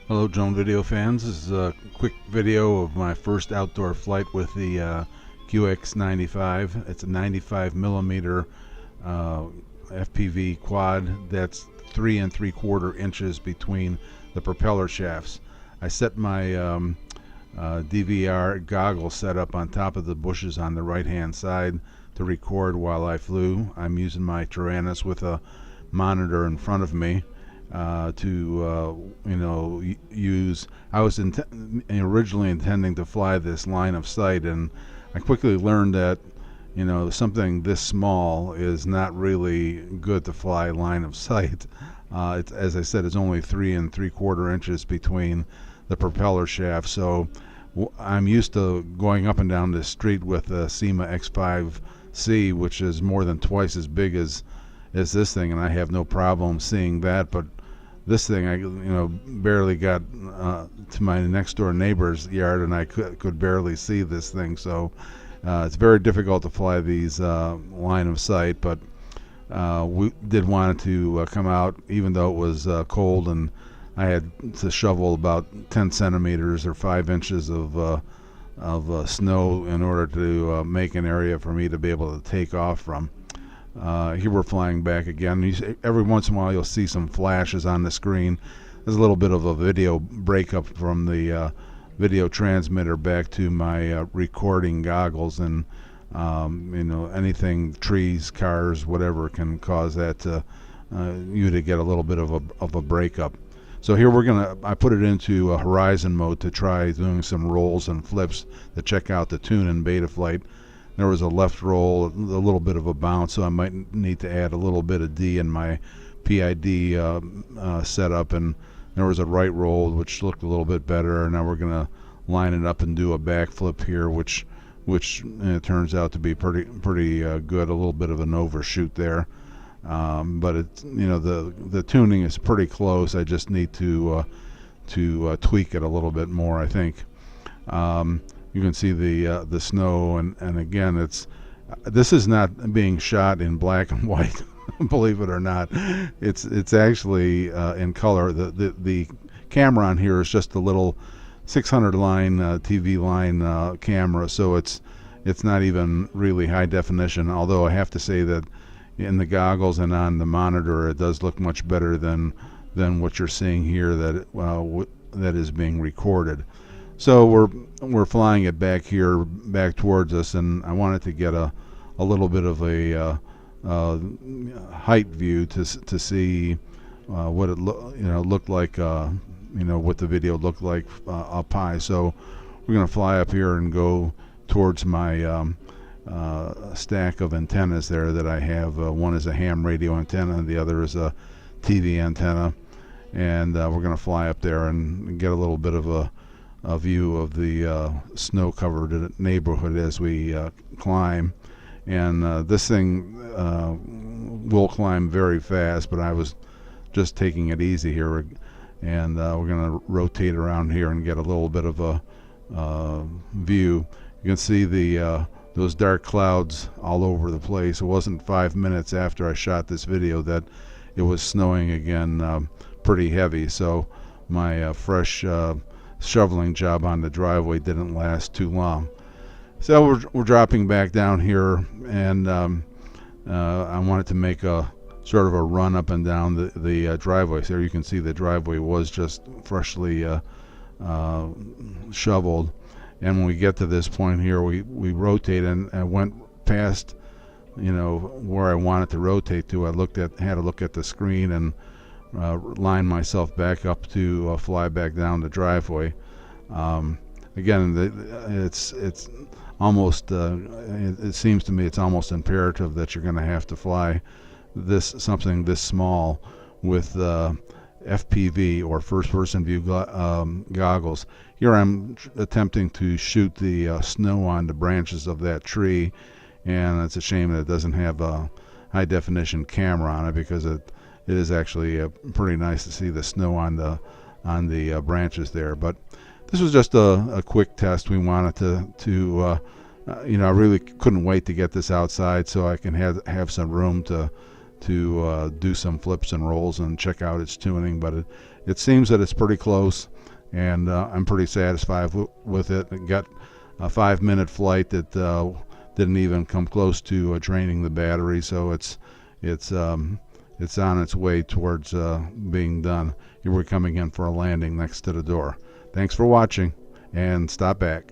Hello drone video fans, this is a quick video of my first outdoor flight with the QX95. It's a 95 millimeter FPV quad that's 3 3/4 inches between the propeller shafts. I set my DVR goggle setup on top of the bushes on the right hand side to record while I flew. I'm using my Taranis with a monitor in front of me to use. I was originally intending to fly this line of sight, and I quickly learned that something this small is not really good to fly line of sight. As I said, it's only 3 3/4 inches between the propeller shaft, so I'm used to going up and down the street with the SEMA X5C, which is more than twice as big as this thing, and I have no problem seeing that. But this thing, I barely got to my next door neighbor's yard, and I could barely see this thing. So it's very difficult to fly these line of sight. But we did want it to come out, even though it was cold, and I had to shovel about 10 centimeters or 5 inches of snow in order to make an area for me to be able to take off from. Here we're flying back again. Every once in a while you'll see some flashes on the screen. There's a little bit of a video breakup from the video transmitter back to my recording goggles, and anything, trees, cars, whatever, can cause that you to get a little bit of a breakup. So here I put it into horizon mode to try doing some rolls and flips to check out the tune in Betaflight. There was a left roll, a little bit of a bounce, so I might need to add a little bit of D in my PID setup, and there was a right roll which looked a little bit better. Now we're going to line it up and do a backflip here, which turns out to be pretty good. A little bit of an overshoot there, but it's the tuning is pretty close. I just need to tweak it a little bit more, I think. You can see the snow, and again, this is not being shot in black and white. Believe it or not, it's actually in color. The camera on here is just a little 600 line TV line camera, so it's not even really high definition. Although I have to say that in the goggles and on the monitor, it does look much better than what you're seeing here that is being recorded. So we're flying it back towards us, and I wanted to get a little bit of a height view to see what it looked like, what the video looked like up high. So we're going to fly up here and go towards my stack of antennas there that I have. One is a ham radio antenna, and the other is a TV antenna, and we're going to fly up there and get a little bit of a view of the snow-covered neighborhood as we climb. And this thing will climb very fast, but I was just taking it easy here, and we're going to rotate around here and get a little bit of a view. You can see those dark clouds all over the place. It wasn't 5 minutes after I shot this video that it was snowing again, pretty heavy, so my fresh shoveling job on the driveway didn't last too long. So we're dropping back down here, and I wanted to make a sort of a run up and down the driveway. So you can see the driveway was just freshly shoveled, and when we get to this point here, we rotate and went past where I wanted to rotate to. I had to look at the screen and line myself back up to fly back down the driveway. Again, it's almost it seems to me it's almost imperative that you're going to have to fly something this small with FPV, or first-person view goggles. Here I'm attempting to shoot the snow on the branches of that tree, and it's a shame that it doesn't have a high-definition camera on it, because it is actually pretty nice to see the snow on the branches there. But this was just a quick test. We wanted to I really couldn't wait to get this outside so I can have some room to do some flips and rolls and check out its tuning. But it seems that it's pretty close. and I'm pretty satisfied with it. It got a 5-minute flight that didn't even come close to draining the battery, so it's on its way towards being done. Here we're coming in for a landing next to the door. Thanks for watching, and stop back.